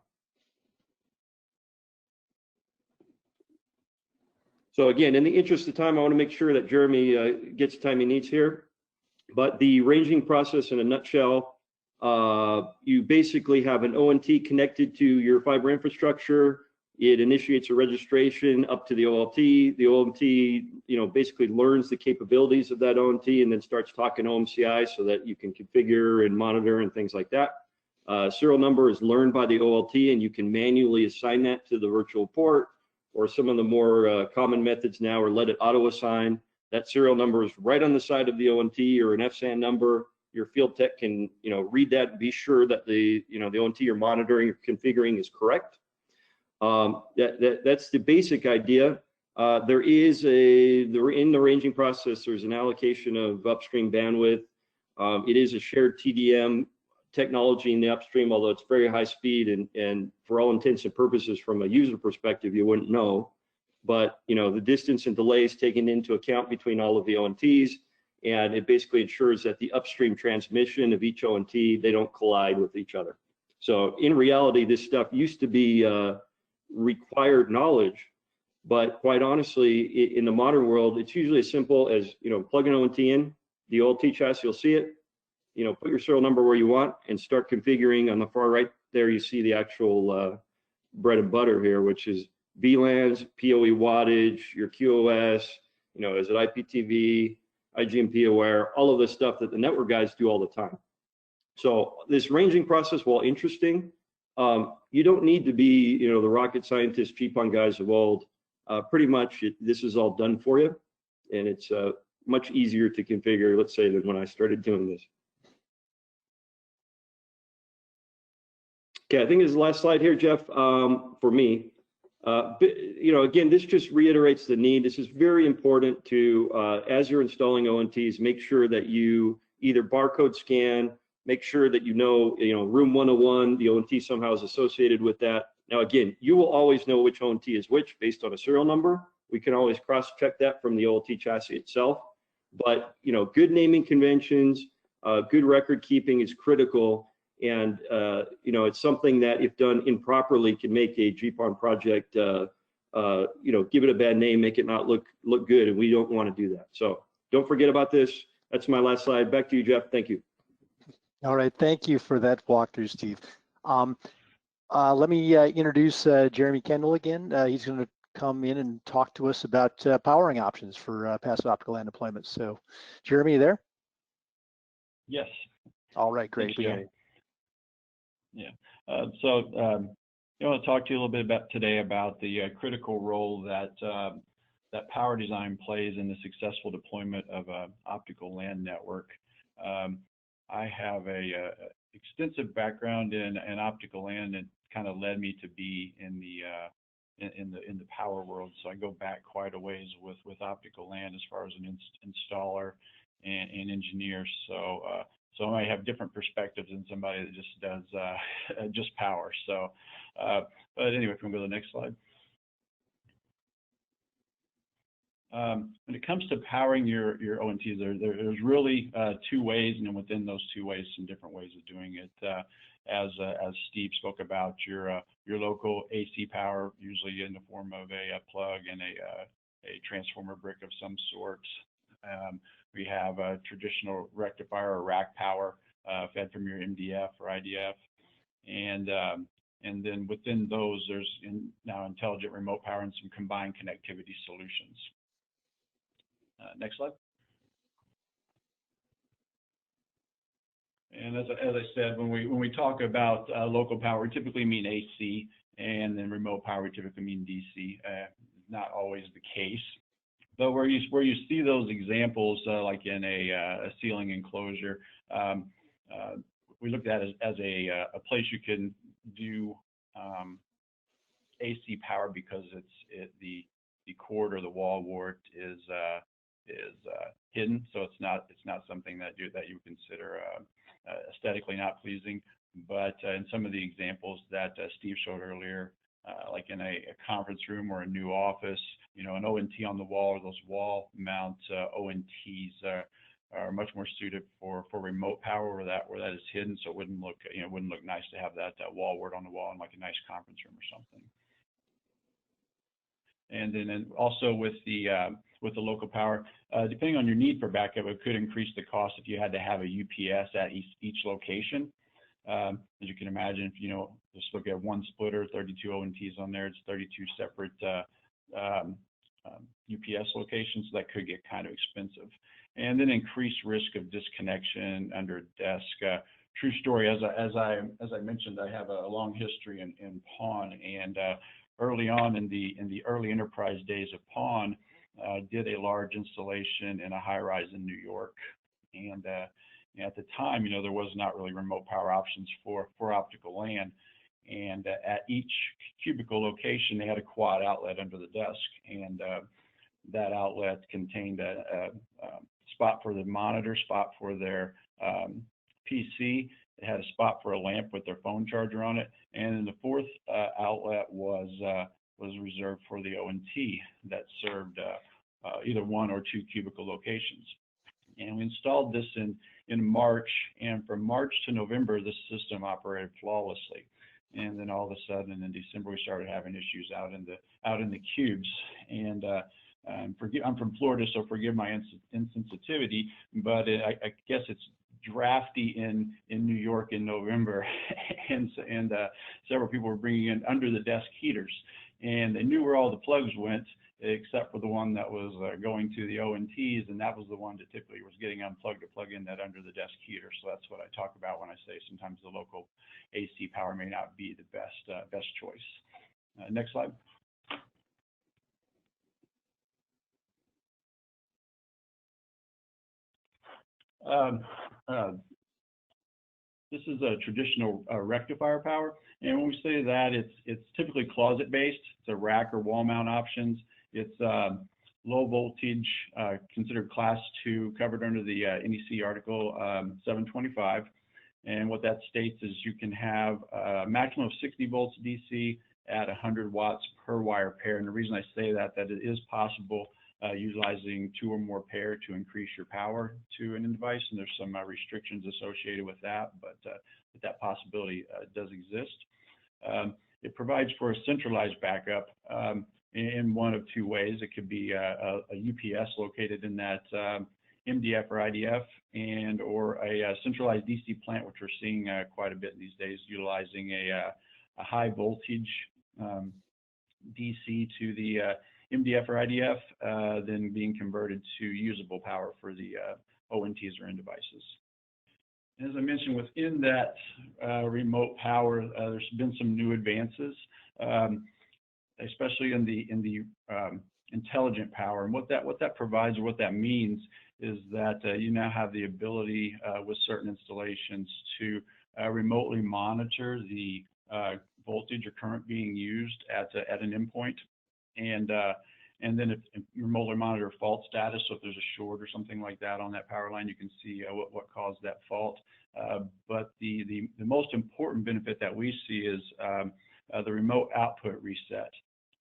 So again, in the interest of time, I want to make sure that Jeremy gets the time he needs here. But the ranging process in a nutshell, you basically have an ONT connected to your fiber infrastructure. It initiates a registration up to the OLT. The ONT, basically learns the capabilities of that ONT and then starts talking OMCI so that you can configure and monitor and things like that. Serial number is learned by the OLT, and you can manually assign that to the virtual port, or some of the more common methods now are let it auto-assign. That serial number is right on the side of the ONT, or an FSAN number. Your field tech can, read that and be sure that the ONT you're monitoring or configuring is correct. That's the basic idea. There is in the ranging process, there's an allocation of upstream bandwidth. It is a shared TDM technology in the upstream, although it's very high speed, and for all intents and purposes, from a user perspective, you wouldn't know. But the distance and delay is taken into account between all of the ONTs, and it basically ensures that the upstream transmission of each ONT, they don't collide with each other. So in reality, this stuff used to be required knowledge, but quite honestly, in the modern world, it's usually as simple as plug an ONT in, the OLT chassis, you'll see it, put your serial number where you want and start configuring. On the far right there, you see the actual bread and butter here, which is VLANs, PoE wattage, your QoS, is it IPTV, IGMP aware, all of the stuff that the network guys do all the time. So this ranging process, while interesting, you don't need to be, the rocket scientist, GPON guys of old. Pretty much, this is all done for you, and it's much easier to configure, let's say, than when I started doing this. Okay, I think this is the last slide here, Jeff, for me. Again, this just reiterates the need. This is very important to, as you're installing ONTs, make sure that you either barcode scan, make sure that room 101, the ONT somehow is associated with that. Now, again, you will always know which ONT is which based on a serial number. We can always cross-check that from the OLT chassis itself. But, good naming conventions, good record keeping is critical. And, it's something that, if done improperly, can make a GPON project, give it a bad name, make it not look good, and we don't want to do that. So don't forget about this. That's my last slide. Back to you, Jeff. Thank you. All right, thank you for that walkthrough, Steve. Let me introduce Jeremy Kendall again. He's going to come in and talk to us about powering options for passive optical LAN deployments. So, Jeremy, you there? Yes. All right, great. Thanks, yeah. I want to talk to you a little bit about the critical role that that power design plays in the successful deployment of an optical LAN network. I have a extensive background in optical LAN that kind of led me to be in the power world. So I go back quite a ways with optical LAN as far as an installer and engineer. So So I might have different perspectives than somebody that just does just power. So, but anyway, if we can go to the next slide. When it comes to powering your ONTs, there's really two ways, and then within those two ways, some different ways of doing it. As Steve spoke about, your local AC power, usually in the form of a plug and a transformer brick of some sort. We have a traditional rectifier or rack power fed from your MDF or IDF, and then within those, there's now intelligent remote power and some combined connectivity solutions. Next slide. And as I said, when we talk about local power, we typically mean AC, and then remote power, we typically mean DC. Not always the case, but where you see those examples, like in a ceiling enclosure, we look at it as a place you can do AC power because the cord or the wall wart is hidden, so it's not something that you consider aesthetically not pleasing. But in some of the examples that Steve showed earlier, like in a conference room or a new office, an ONT on the wall, or those wall mount ONTs are much more suited for remote power where that is hidden, so it wouldn't look nice to have that wall wart on the wall in like a nice conference room or something. And then also with the local power, depending on your need for backup, it could increase the cost if you had to have a UPS at each location. As you can imagine, if just look at one splitter, 32 ONTs on there, it's 32 separate UPS locations, so that could get kind of expensive. And then increased risk of disconnection under a desk. True story, as I mentioned, I have a long history in PON, and early on in the early enterprise days of PON, did a large installation in a high-rise in New York, and at the time, there was not really remote power options for optical LAN, and at each cubicle location, they had a quad outlet under the desk, and that outlet contained a spot for the monitor, spot for their PC. It had a spot for a lamp with their phone charger on it, and then the fourth outlet was reserved for the ONT that served either one or two cubicle locations. And we installed this in March, and from March to November, this system operated flawlessly. And then all of a sudden, in December, we started having issues out in the cubes. And I'm from Florida, so forgive my insensitivity, but I guess it's drafty in New York in November, and several people were bringing in under the desk heaters, and they knew where all the plugs went except for the one that was going to the ONTs, and that was the one that typically was getting unplugged to plug in that under the desk heater. So that's what I talk about when I say sometimes the local AC power may not be the best choice. Next slide. This is a traditional rectifier power, and when we say that, it's typically closet-based. It's a rack or wall mount options. It's low voltage, considered class 2, covered under the NEC article 725. And what that states is you can have a maximum of 60 volts DC at 100 watts per wire pair. And the reason I say that it is possible utilizing 2 or more pair to increase your power to an end device, and there's some restrictions associated with that, but that possibility does exist. It provides for a centralized backup in one of two ways. It could be a UPS located in that MDF or IDF, and or a centralized DC plant, which we're seeing quite a bit these days, utilizing a high voltage DC to the MDF or IDF, then being converted to usable power for the ONTs or end devices. As I mentioned, within that remote power, there's been some new advances, especially in the intelligent power. And what that provides, or what that means, is that you now have the ability with certain installations to remotely monitor the voltage or current being used at an endpoint, and And then if remotely monitor fault status, so if there's a short or something like that on that power line, you can see what caused that fault. But the most important benefit that we see is the remote output reset.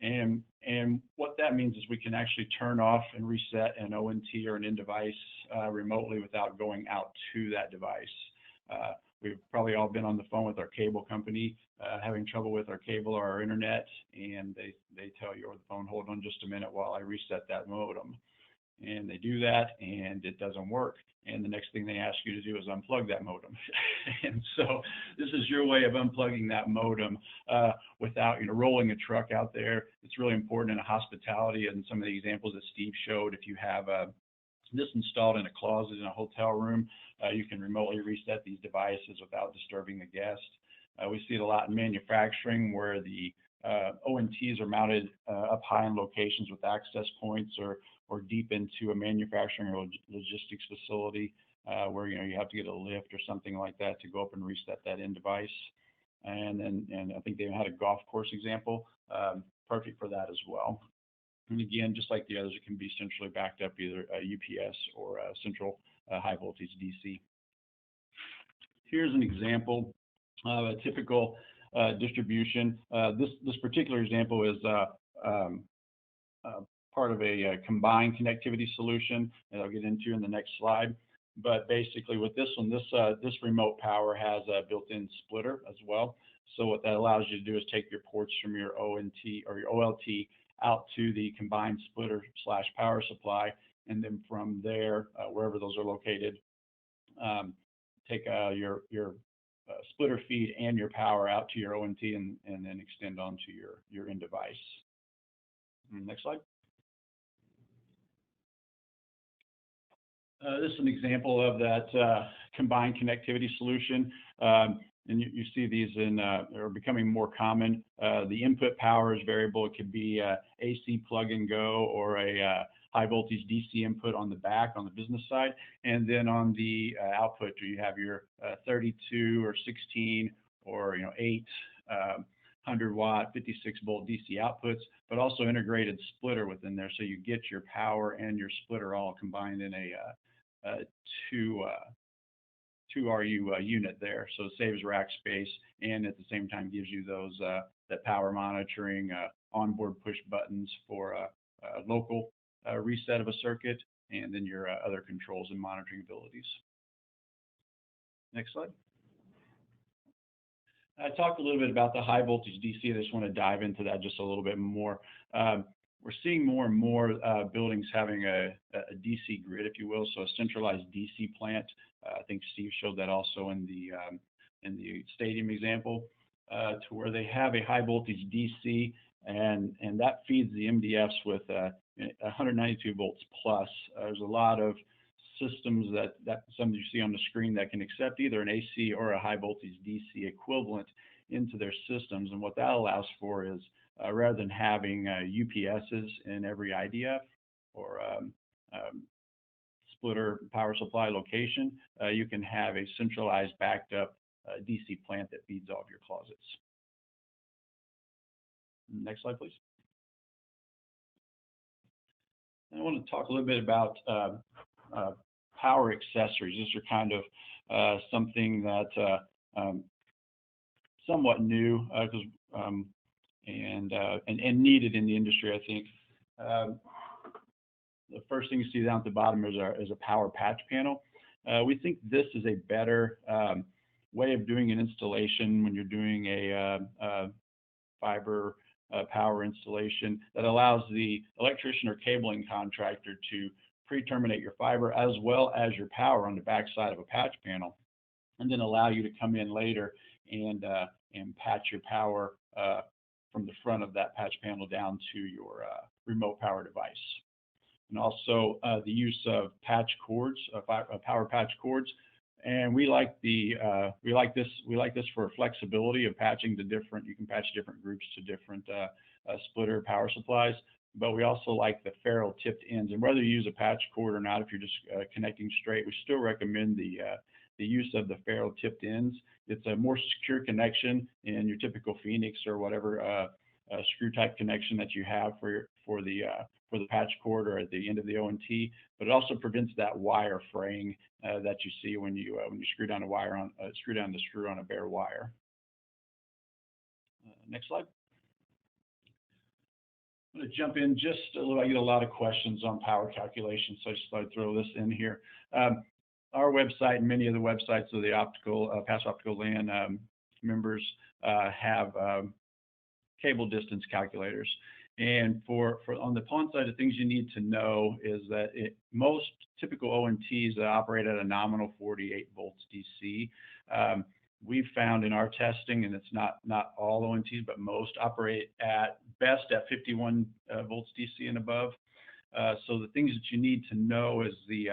And what that means is we can actually turn off and reset an ONT or an end device remotely without going out to that device. We've probably all been on the phone with our cable company, having trouble with our cable or our internet, and they tell you over the phone, hold on just a minute while I reset that modem. And they do that, and it doesn't work. And the next thing they ask you to do is unplug that modem. And so this is your way of unplugging that modem without, rolling a truck out there. It's really important in a hospitality, and some of the examples that Steve showed. If you have this installed in a closet in a hotel room, you can remotely reset these devices without disturbing the guest. We see it a lot in manufacturing where the ONTs are mounted up high in locations with access points or deep into a manufacturing or logistics facility where you have to get a lift or something like that to go up and reset that end device. And I think they had a golf course example, perfect for that as well. And again, just like the others, it can be centrally backed up, either a UPS or a central high voltage DC. Here's an example of a typical distribution. This particular example is part of a combined connectivity solution that I'll get into in the next slide. But basically with this one, this remote power has a built-in splitter as well. So what that allows you to do is take your ports from your ONT or your OLT out to the combined splitter / power supply, and then from there, wherever those are located, take your splitter feed and your power out to your ONT and then extend onto your end device. Next slide. This is an example of that combined connectivity solution. And you see these are becoming more common. The input power is variable. It could be AC plug and go or a high voltage DC input on the back on the business side. And then on the output, you have your 32 or 16 or 8 100-watt 56-volt DC outputs, but also integrated splitter within there. So you get your power and your splitter all combined in a 2 RU unit there. So it saves rack space and at the same time gives you those that power monitoring, onboard push buttons for a local reset of a circuit, and then your other controls and monitoring abilities. Next slide. I talked a little bit about the high voltage DC. I just want to dive into that just a little bit more. We're seeing more and more buildings having a DC grid, if you will, so a centralized DC plant. I think Steve showed that also in the stadium example, to where they have a high voltage DC, and that feeds the MDFs with 192 volts plus. There's a lot of systems that some of you see on the screen that can accept either an AC or a high voltage DC equivalent into their systems. And what that allows for is rather than having UPSs in every IDF or splitter power supply location, you can have a centralized backed up DC plant that feeds all of your closets. Next slide, please. And I want to talk a little bit about power accessories. These are kind of something that somewhat new and needed in the industry, I think. The first thing you see down at the bottom is a power patch panel. We think this is a better way of doing an installation when you're doing a fiber power installation that allows the electrician or cabling contractor to pre-terminate your fiber as well as your power on the back side of a patch panel, and then allow you to come in later and patch your power from the front of that patch panel down to your remote power device. And also the use of patch cords, power patch cords. And we like this for flexibility of patching to different. You can patch different groups to different splitter power supplies. But we also like the ferrule tipped ends. And whether you use a patch cord or not, if you're just connecting straight, we still recommend the use of the ferrule tipped ends. It's a more secure connection in your typical Phoenix or whatever screw type connection that you have for the for the patch cord or at the end of the ONT, but it also prevents that wire fraying that you see when you screw down a wire on screw down the screw on a bare wire. Next slide. I'm going to jump in just a little. I get a lot of questions on power calculations, so I just thought I'd throw this in here. Our website and many of the websites of the passive optical LAN members have cable distance calculators. And for on the PON side of things, you need to know is that most typical ONTs that operate at a nominal 48 volts DC, we've found in our testing, and it's not all ONTs, but most operate at best at 51 volts DC and above. So the things that you need to know is the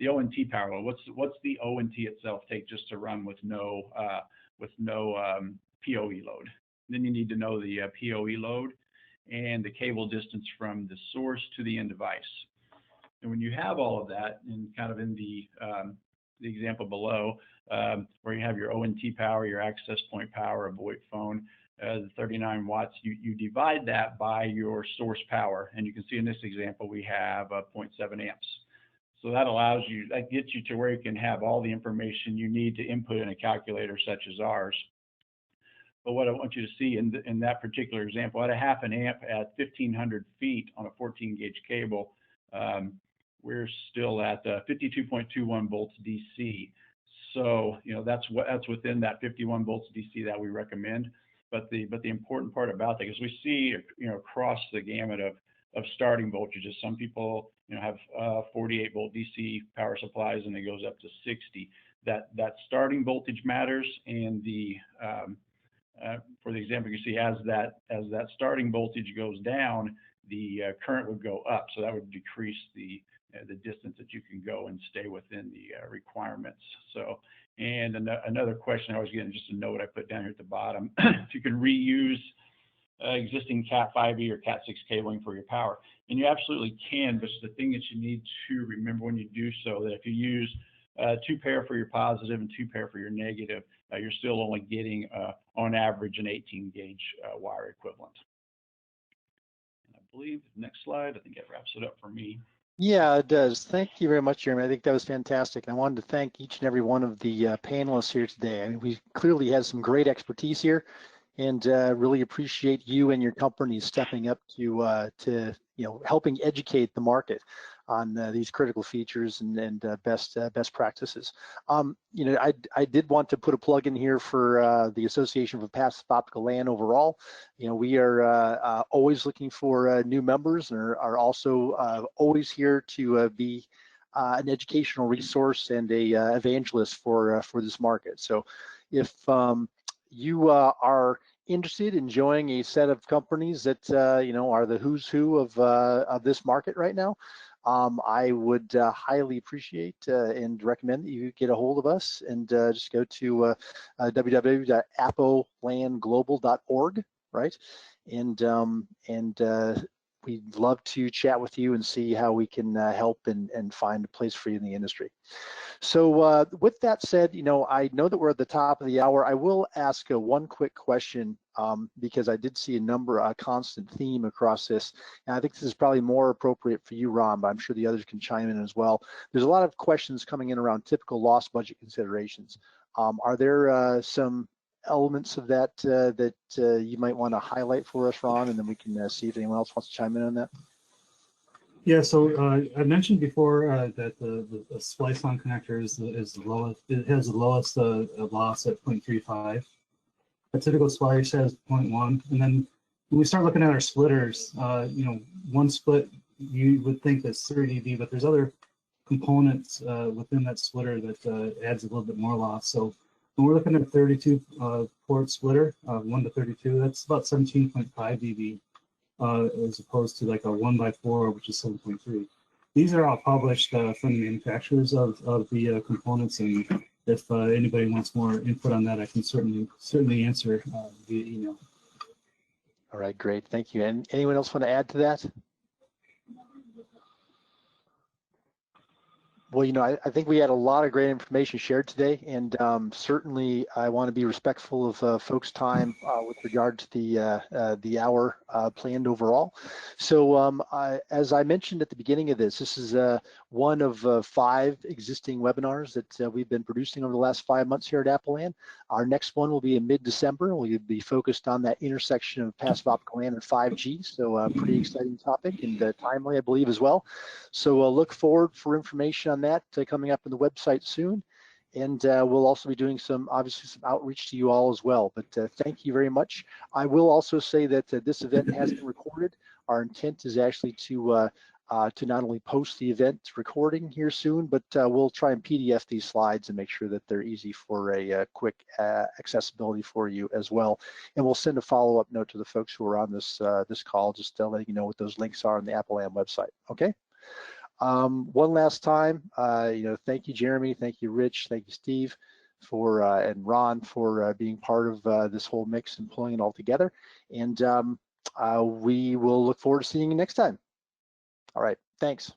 ONT power load. What's the ONT itself take just to run with no POE load? Then you need to know the POE load and the cable distance from the source to the end device. And when you have all of that, and kind of in the example below, where you have your ONT power, your access point power, a VoIP phone, the 39 watts, you divide that by your source power. And you can see in this example, we have 0.7 amps. So that allows you, that gets you to where you can have all the information you need to input in a calculator such as ours. But what I want you to see in that particular example, at a half an amp at 1,500 feet on a 14 gauge cable, we're still at 52.21 volts DC. So, you know, that's within that 51 volts DC that we recommend. But the important part about that is we see, you know, across the gamut of starting voltages. Some people, you know, have 48 volt DC power supplies and it goes up to 60. That starting voltage matters, and for the example, you see as that starting voltage goes down, the current would go up. So that would decrease the distance that you can go and stay within the requirements. So, and another question I was getting, just a note I put down here at the bottom, if you can reuse existing Cat 5e or Cat 6 cabling for your power. And you absolutely can, but the thing that you need to remember when you do so, that if you use 2 pair for your positive and 2 pair for your negative, you're still only getting, on average, an 18 gauge wire equivalent. And I believe, next slide, I think that wraps it up for me. Yeah, it does. Thank you very much, Jeremy. I think that was fantastic. And I wanted to thank each and every one of the panelists here today. I mean, we clearly had some great expertise here, and really appreciate you and your company stepping up to you know, helping educate the market on these critical features and best practices. You know, I did want to put a plug in here for the Association for Passive Optical LAN overall. You know, we are always looking for new members, and are also always here to be an educational resource and a evangelist for this market. So if you are interested in joining a set of companies that you know, are the who's who of this market right now, I would highly appreciate and recommend that you get a hold of us, and just go to www.apolanglobal.org, right? And we'd love to chat with you and see how we can help and find a place for you in the industry. So with that said, you know, I know that we're at the top of the hour. I will ask one quick question, because I did see a constant theme across this. And I think this is probably more appropriate for you, Ron, but I'm sure the others can chime in as well. There's a lot of questions coming in around typical loss budget considerations. Are there some elements of that that you might want to highlight for us, Ron, and then we can see if anyone else wants to chime in on that? Yeah, so I mentioned before that the splice on connector is the lowest. It has the lowest loss at 0.35. A typical splice has 0.1, and then when we start looking at our splitters, you know, one split you would think that's 30 dB, but there's other components within that splitter that adds a little bit more loss. So when we're looking at a 32 port splitter, 1 to 32, that's about 17.5 dB. As opposed to like a 1x4, which is 7.3. These are all published from the manufacturers of the components, and if anybody wants more input on that, I can certainly answer via email. All right, great, thank you. And anyone else want to add to that? Well, you know, I think we had a lot of great information shared today, and certainly I want to be respectful of folks' time with regard to the hour planned overall. So as I mentioned at the beginning of this is one of 5 existing webinars that we've been producing over the last 5 months here at Apple LAN. Our next one will be in mid-December. We'll be focused on that intersection of passive optical LAN and 5G, so a pretty exciting topic and timely, I believe, as well. So look forward for information on that coming up on the website soon. And we'll also be doing obviously some outreach to you all as well. But thank you very much. I will also say that this event has been recorded. Our intent is actually to not only post the event recording here soon, but we'll try and PDF these slides and make sure that they're easy for a quick accessibility for you as well. And we'll send a follow-up note to the folks who are on this this call, just letting you know what those links are on the Apple LAN website. Okay. One last time, you know, thank you, Jeremy, thank you, Rich, thank you, Steve, and Ron for being part of this whole mix and pulling it all together. And we will look forward to seeing you next time. All right, thanks.